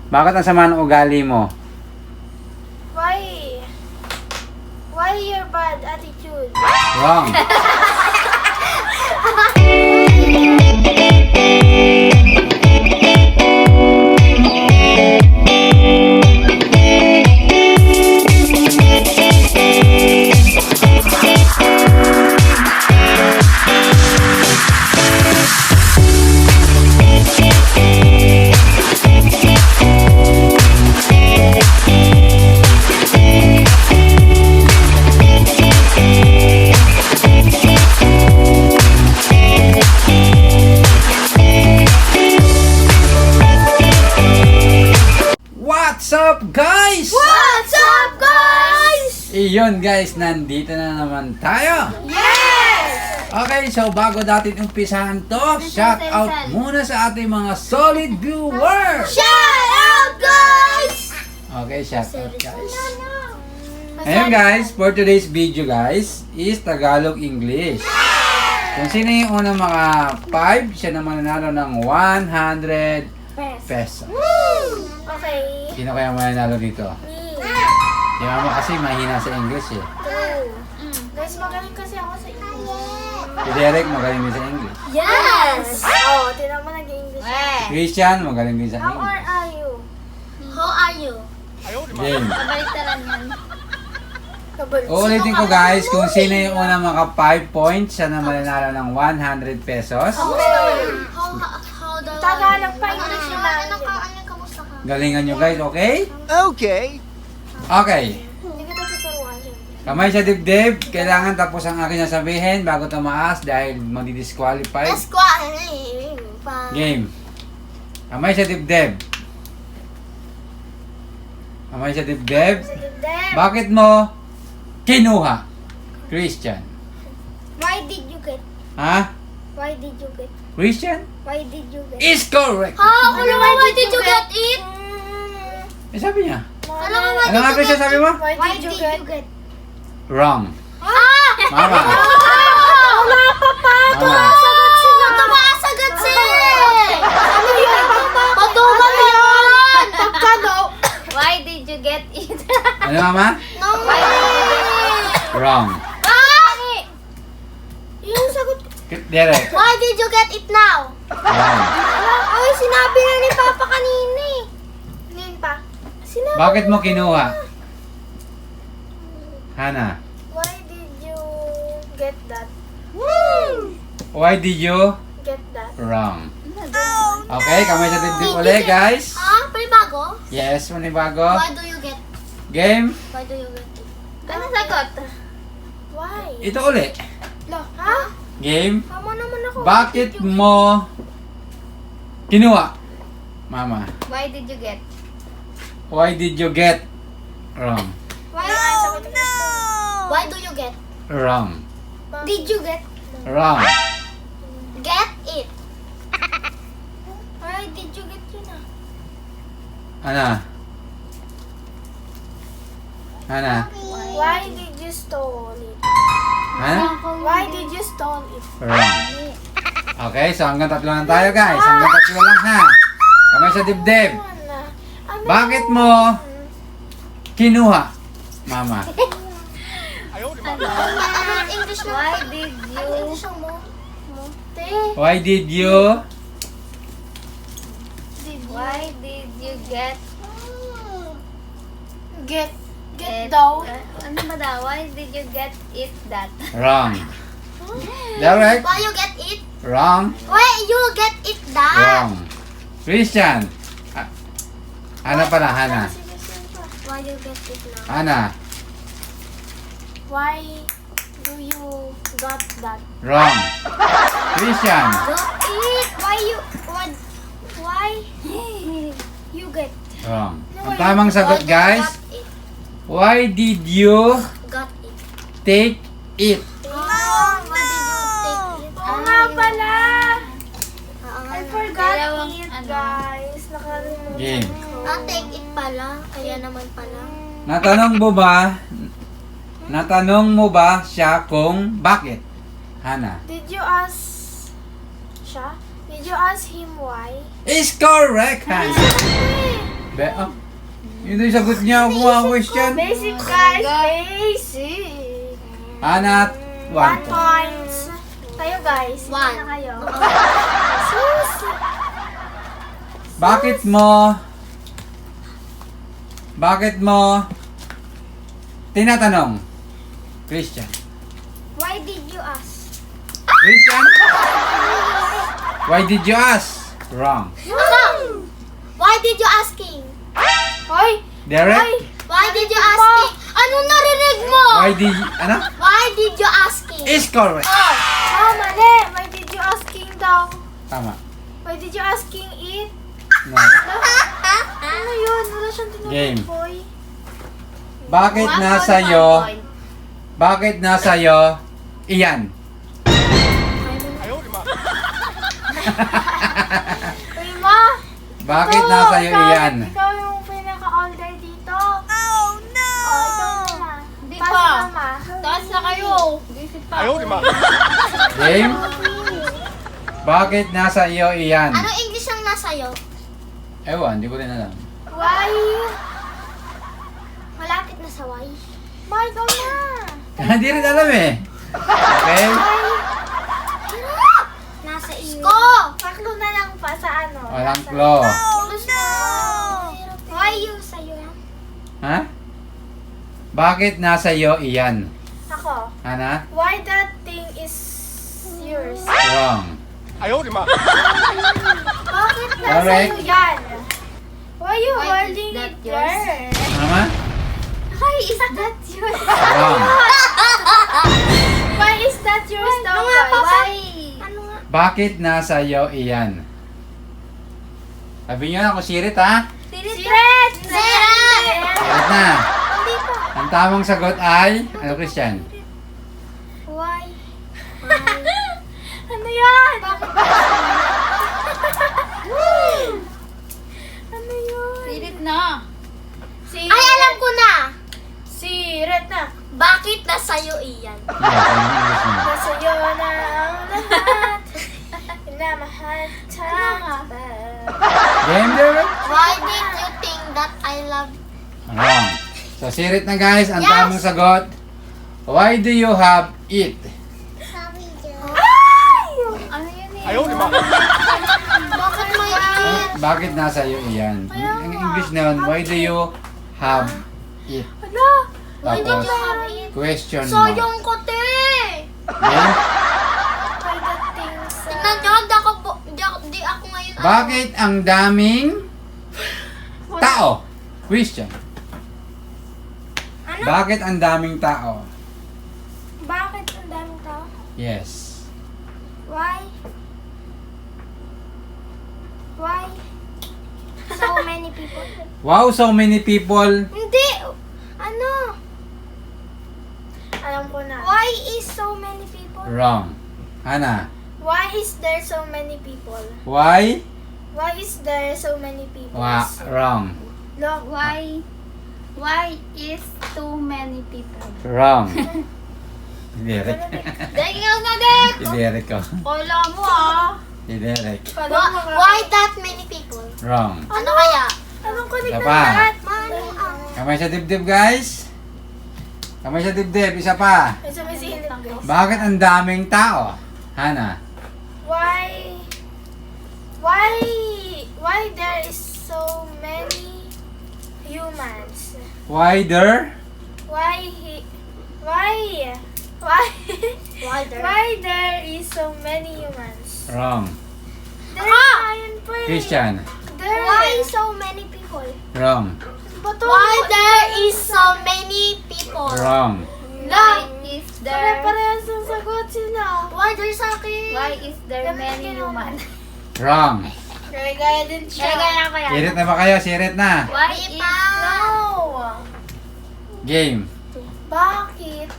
Bakit ang sama ng ugali mo? Why? Why your bad attitude? Wrong. What's up, guys? What's up, guys? Iyon, guys, nandito na naman tayo. Yes! Okay, so bago natin umpisahan to, shout out muna sa ating mga solid viewers. Shout out, guys! Okay, shout out, guys. Ayun, guys, for today's video, guys, is Tagalog English. Kung sino yung unang maka 5, siya naman nanalo ng 100 pesos. Okay. Sino kaya mananalo dito? Me. Yung mama kasi mahina sa English eh. Guys, magaling kasi ako sa English. Si Derek magaling din sa English. Yes! Oh, tinan mo nag-English. Christian magaling din sa How English. are you? How are you? Game. Kabaliktaran yan. Uulitin ko, guys, kung sino yung unang maka 5 points, siya na mananalo ng 100 pesos. How daw? Tagalog pa Ano English siya? lang. Kamusta ka? Galingan nyo, guys, okay? Okay. Okay. Hindi ka tuturuan siya. Kamay sa dibdib. Kailangan tapos ang akin sasabihin bago tumaas dahil madi-disqualify. Game. Kamay sa dibdib. Kamay sa dibdib. Sa dibdib. Bakit mo kinuha, Christian? Why did you get? Ha? Why did you get? Christian? Why did you get? Is correct. Ako naman, why did you get it? Eh, sabi niya. Alam mo, why Ano nga, Christian, sabi mo? Why did you get? Wrong. Ah! Mama. Wala pa pa! Mama. Tumasagot sila! Tumasagot si! Ano yun? Patuman yun! Pagkano? Why did you get it? Ano, Mama? No, why did you get it? Wrong. Ah! Yung sagot ko. Derek. Why did you get it now? Wrong. Ay, sinabi na ni Papa kanina eh. Nin pa. Sinabi. Bakit mo kinuha? Hana. Why did you get that? Why did you? Get that? Wrong. Okay, kamay sa dibdib ulit, guys. Ah, panibago? Yes, manibago. Why do you get? Game. Why do you get it? Ano sagot? Why? Ito ulit. Ha? Game. Tama naman ako. Bakit mo kinuha? Mama. Why did you get? Why did you get? Wrong. Why? Ay, sagot ko. Why do you get? Wrong. Did you get? Wrong. Get it. Why did you get yun ah? Ana. Ana. Why did you stole it? Ha? Why did you stole it? Wrong. Okay, so hanggang 3 lang tayo, guys. Hanggang 3 lang, ha? Kamay sa dibdib. Ano? Bakit mo kinuha? Mama. English mo? Why did you? Te. Why did you? Why did you get? Get it? daw. Ano ba daw? Why did you get it that? Wrong. Derek? Why you get it? Wrong. Why you get it that? Wrong. Christian. Hana pala, Hana. Why you get it now? Hana. Why do you got that? Wrong. Christian. Got it? Why you? Why you get? Wrong. Ang tamang sagot, guys. Why did you Got it. take it? Oh, why did you take it? Oo nga pala. Oo nga. I forgot Dalawang it, ano. guys. Nakalimutan Game. ko. Take it pala. Kaya naman pala. Natanong mo ba siya kung bakit? Hana. Did you ask siya? Did you ask him why? Is correct, Hana. Oh. Yun yung sagot niya. Mga question. Basic, guys. Basic. Ana, 1 1 point. points. Kayo, guys. One. Na kayo. Sus. Bakit mo tinatanong? Christian. Why did you ask? Christian? Why did you ask? Wrong. Why did you asking? Hoy! Derek? Why did you asking? Anong narinig mo? Why did you, ano? Why did you asking? Is correct. Ah, mali. Why did you asking daw? Tama. Why did you asking it? No. Ano yun? Wala siyang Game. tinanong, boy. Bakit nasa iyo iyan? Uy, ma! Bakit nasa iyo iyan? Ikaw yung pinaka-older dito. Oh, no! Oh, ikaw na. Hindi Pass pa. na, ma. Taas na kayo. Visit pa. Game? Bakit nasa iyo iyan? Ano English ang nasa'yo? Ewan, hindi ko rin alam. Why? Malapit na sa why. Ma, ikaw na. Hindi rin alam eh. Okay? Nasa iyo. Ko! Saklo na lang pa sa ano. Walang Nasa- clue. Tulus na. Why you sa'yo yan? Ha? Bakit nasa iyo iyan? Ako. Hana? Why that thing is yours? Wrong. Bakit nasa Correct. iyo yan? Why you Why holding is that it yours? there? Tama? Why is that yours? Wrong. Why is that yours daw, Ano nga, guys? Papa? Why? Ano nga? Bakit nasa iyo iyan? Sabi niyo na kung sirit ha? Siret! Sirit na. Hindi pa. Ang tamang sagot ay, ano Christian? Why? Ano yan? Ano yun? Sirit na. Siret. Ay, alam ko na. Siret na. Bakit nasa'yo iyan? Yeah, ano English mo? Nasa iyo na ang lahat. Inamahal ka. Game, Derek? Why did you think that I love Wrong. So, sirit na guys. Ang tamang sagot. Why do you have it? Ay! Ano yun eh? Bakit may it? Bakit nasa iyo iyan? Ang English na yun, why do you have it? Ano? Why did Tapos, you have it? question mo. Sayang ko, te! Game? Why that things Tingnan nyo, di ako ngayon. Bakit ang daming tao? Question. Ano? Bakit ang daming tao? Bakit ang daming tao? Yes. Why? Why? So many people. Wow, so many people. Hindi! Ano? Alam ko na. Why is so many people? Wrong. Hana. Why is there so many people? Why? Why is there so many people? Wrong. Look, Why is too many people? Wrong. Si Derek. Dek, ikaw na, Dek! Si Derek ko. Kala mo ah. Si Derek. Why that many people? Wrong. Ano kaya? Anong kunig Isa na pa. lahat? Kamay sa dibdib, guys. Kamay sa dibdib. Isa pa. May sumisilip, guys. Bakit ang daming tao? Hana. Why there is so many humans? Why there? Why there is so many humans? Wrong. There ayun po eh. Christian. Why so many people? Wrong. Bato, Why there is so many people? Wrong. Why is there... Pare-parehas ang sagot sila. Why there sa akin? Why is there many humans? Wrong. Gaya din siya. Kaya ko yan. Sirit na ba kayo? Sirit na. Why is... No! Game. Bakit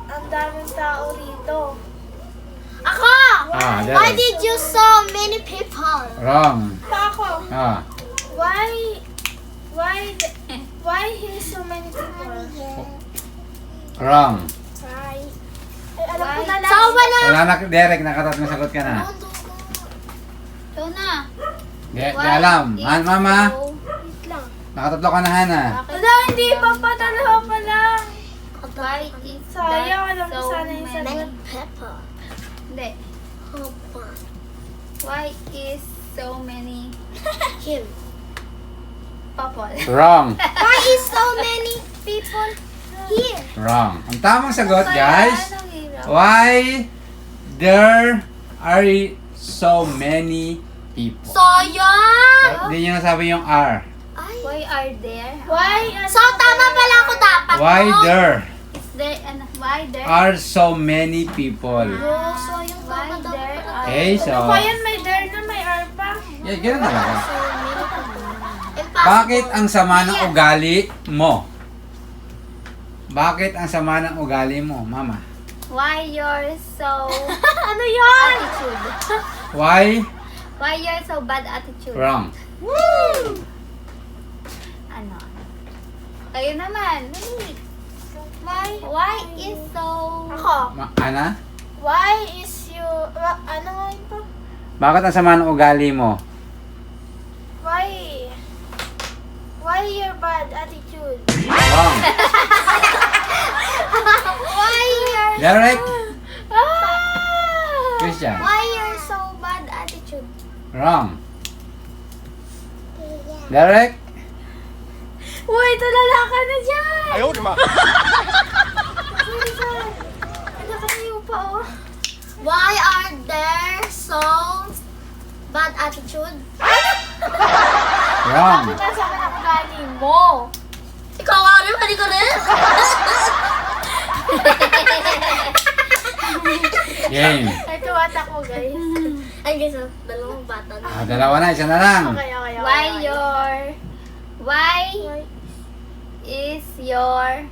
ang daming tao rito? Ako! Ah, Why Derek. did you so many people? Wrong. Pa ako. Ah. Why here's so many people? Wrong. Why? Ay, alam ko na lang. So, wala. Wala na, Derek. Nakatatlong sagot ka na. Ito na. Di alam. Mama. Wait lang. Nakatatlo ka na, Hana. Wala, hindi pa dalawa pa lang. Why is Sayang, there alam ko so sana yung many? sagot. Pepper. Hindi. Opa. Why is so many Him. people? Wrong. Why is so many people here? Wrong. Ang tamang sagot, guys. Anong hirap? Why there are so many people? Sayang! Hindi nyo nasabi yung R. Why are there? Why? So, tama pala ako dapat. Why there Is there why there? are so many people? Oh, so yung Why tama dapat there pala. are? Okay, so... Ano pa yan? May there na may R pa. Yeah, ganun talaga. Impossible. Bakit ang sama ng ugali mo? Bakit ang sama ng ugali mo, Mama? Why you're so Ano yan? attitude? Why? Why you're so bad attitude? Wrong. Woo! Ano? Kayo naman. Dali. Why? Why is so... Ako. Ana? Why is you... ano nga yun pa? Bakit ang sama ng ugali mo? Why? Why your bad attitude? Wrong. Why your... Derek? Ah! Christian? Why your so bad attitude? Wrong. Derek? Uy, tulala ka na dyan! 哎呦我的妈！ Ano kayo pa oh? Why are there so bad attitude? Wrong. Bakit nasa ka ng ugali mo? Ikaw nga rin, pwede ko rin. Game. Ito watak mo guys. Ay guys, dalawang bata na. Dalawa na, isa na lang. Okay. Why is your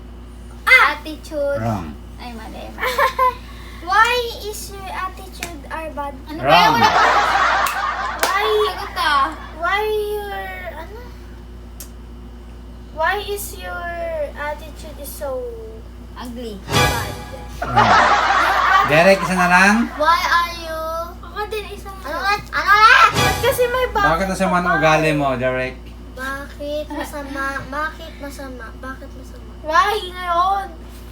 attitude... Wrong. Ay, mali. Why is your attitude are bad? Ano ba Wrong. yun? Why Sagot ka. why your ano? Why is your attitude is so Ugly. bad? Wrong. Derek, isa na lang. Why are you? Ako din isa. Ano na? Kasi may Bakit ang sama ng ugali mo, Derek? Bakit masama? Bakit masama? Bakit masama? Why ngayon?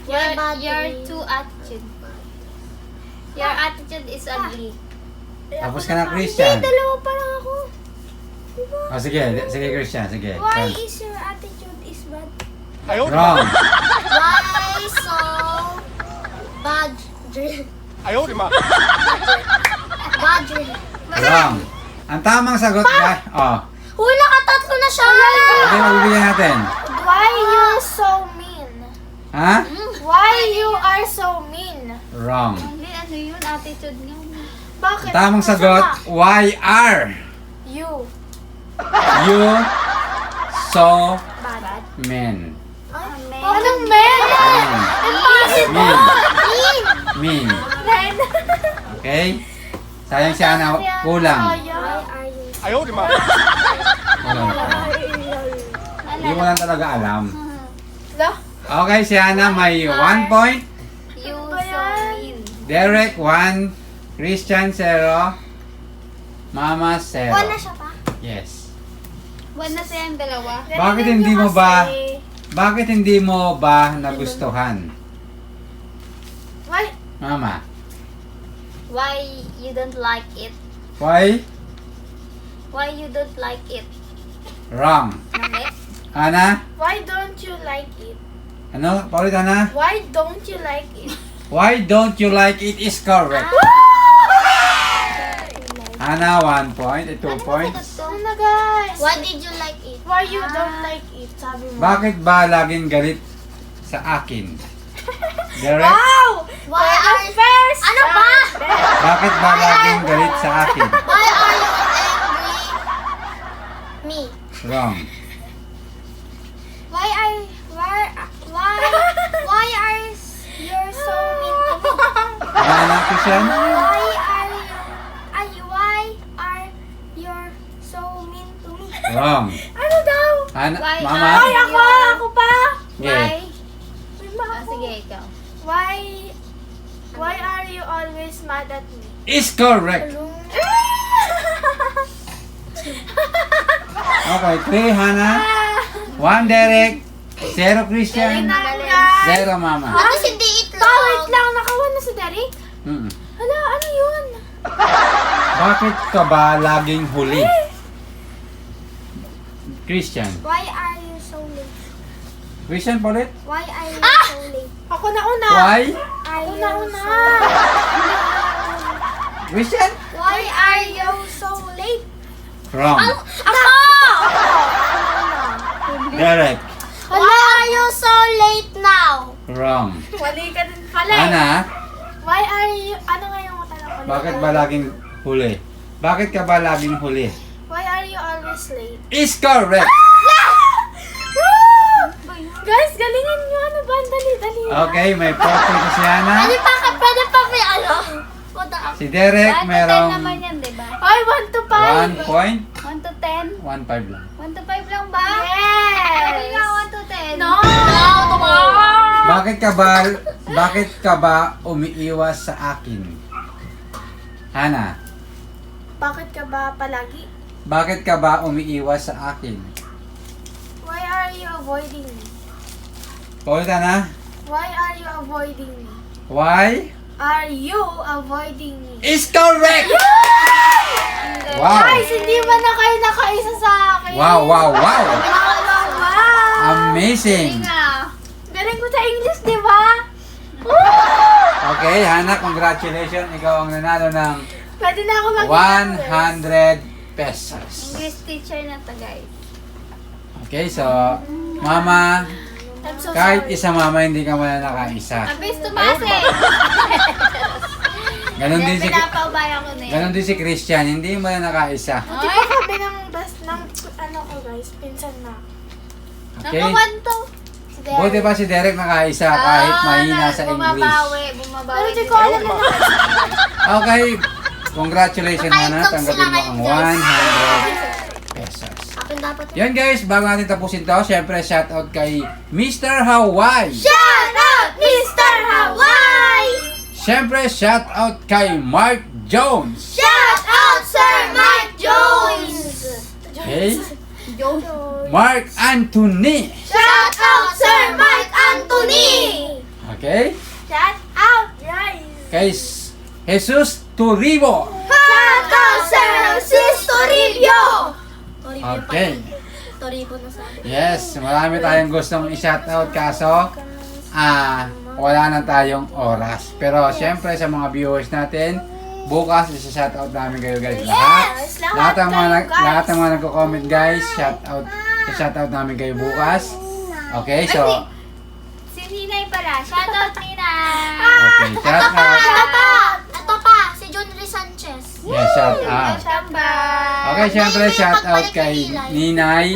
Your two attitude. Your attitude is ugly. Tapos ka na, Christian. Hindi, dalawa pa lang ako. Diba? Oh, sige, sige, Christian, sige. Why Come. is your attitude is bad? 哎呦我的妈！ Wrong. Why so bad? 哎呦我的妈！ Bad. Wrong. Ang tamang sagot, guys. Oh, Uy, nakatatlo na siya! hindi magbibigyan natin. Why you so mean? Ha? Why you are so mean? Wrong. Hindi, ano yun? Attitude niya. Bakit? Ang tamang sagot, why are You. you so Bad. mean? Anong men? Impossible! Mean! Mean. Men! Okay? Sayang siya na kulang. Why are you? 哎呦我的妈！ Kulang. Hindi mo lang talaga alam. Lo? Okay, si Hana may 1 point. You Ano ba so yan? mean. Derek 1. Christian 0. Mama 0. Wala siya pa? Yes. One na siyang dalawa. Bakit hindi mo ba nagustuhan? Why? Mama. Why you don't like it? Why? Why you don't like it? Wrong. Mali? Hana? Why don't you like it? Ano? Paulit, Hana? Why don't you like it? Why don't you like it is correct. Hana 1 point, 2 points. Ano guys? Why did you like it? Why you don't like it? Sabi mo. Bakit ba laging galit sa akin? Derek? Wow! Why are first? Ano ba? Bakit ba laging galit sa akin? Why are you angry? Me. Wrong. Why are you so mean to me? Hana, Christian? Why are you so mean to me? Wrong. Ano daw? Hana, Why Mama? Ay, ako pa. Okay. Ah, sige, ikaw. Why are you always mad at me? Is correct. Okay, 3, Hana. 1 Derek, 0 Christian, Magaling. 0 Mama. Tapos hindi itlog. Wait lang, nakawan na si Derek. Mm. Hala, ano yun? Bakit ka ba laging huli? Christian. Why are you so late? Christian Paulit? Why are you so late? Ako na una. Why? Ako na una. Christian? Why are you so late? Wrong. Ako! Derek. Why are you so late now? Wrong. Wali ka din pala. Ana, Why are you... Ano nga yung tanong ko? bakit ba laging huli? Bakit ka ba laging huli? Why are you always late? Is correct. Guys, galingan nyo. Ano ba? Dali. Okay, may point na si Hana. Pwede pa may ano? Si Derek, 1 to 10 naman merong yan, di ba? Ay, 1 to 5. 1 point. 1 to 10? 1.5 lang. 1 to 5 lang ba? Yes! Sabi nga 1 to 10. No! Bakit ka ba umiiwas sa akin? Hana, Bakit ka ba palagi? bakit ka ba umiiwas sa akin? Why are you avoiding me? Paulitan na. Why are you avoiding me? Why? Are you avoiding me? Is correct! Wow! Guys, hindi ba na kayo nakaisa sa akin? Wow, wow, wow! Wow! Amazing! Nga. Galing ko sa English, di ba? Okay, Hana, congratulations. Ikaw ang nanalo ng Pwede na ako mag 100 pesos. English teacher na to, guys. Okay, so, Mama, I'm so kahit sorry. isa Mama, hindi ka man nakaisa. Abis tumaas eh. Ganon din si Pinapaubaya ko na yan. Ganon din si Christian, hindi mo na nakaisa. Di ba sabi ng best ng ano ko guys, pinsan na. Okay? Number 1 to. Si Derek. Buti pa si Derek nakaisa kahit mahina sa English. Bumabawi. Pero di ko alam na Okay, congratulations Hana, tanggapin mo ang 100 pesos. akin dapat. Yan guys, bago natin tapusin to, syempre shoutout kay Mr. Hawaii. Shout out, Mr. Hawaii! Syempre shoutout kay Mark Jones. Shout out, Sir Mike Jones! Okay? Mark Anthony. Shout out, Sir Mike Anthony! Okay? Shout out, guys! Kay Jesus Turibo. Shout out, Sir Jesus Toribio! Okay. Toribo na sa akin. Yes, marami tayong gustong i-shoutout kaso wala na tayong oras. Pero syempre sa mga viewers natin, bukas i-shoutout namin kayo guys lahat. Yes, lahat Lahat ng mga kayo, guys. lahat ng mga nagko-comment guys, shoutout namin kayo bukas. Okay, so Si Ninay pala. Shoutout, Ninay. okay, shoutout. Ito pa, si John Ray Sanchez. Yes, shoutout. Okay, syempre shoutout kay Ninay.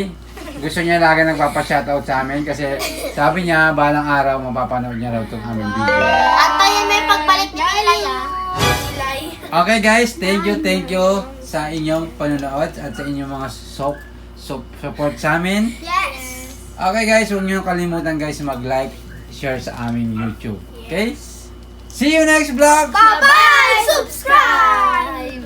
Gusto niya lagi nagpapa-shoutout sa amin kasi sabi niya balang araw mapapanood niya raw itong aming video. At tayo may pagbalik ni Ilay Okay guys, thank you sa inyong panonood at sa inyong mga support sa amin. Yes! Okay guys, huwag niyo kalimutan guys mag-like, share sa aming YouTube. Okay? See you next vlog! Bye-bye! Subscribe!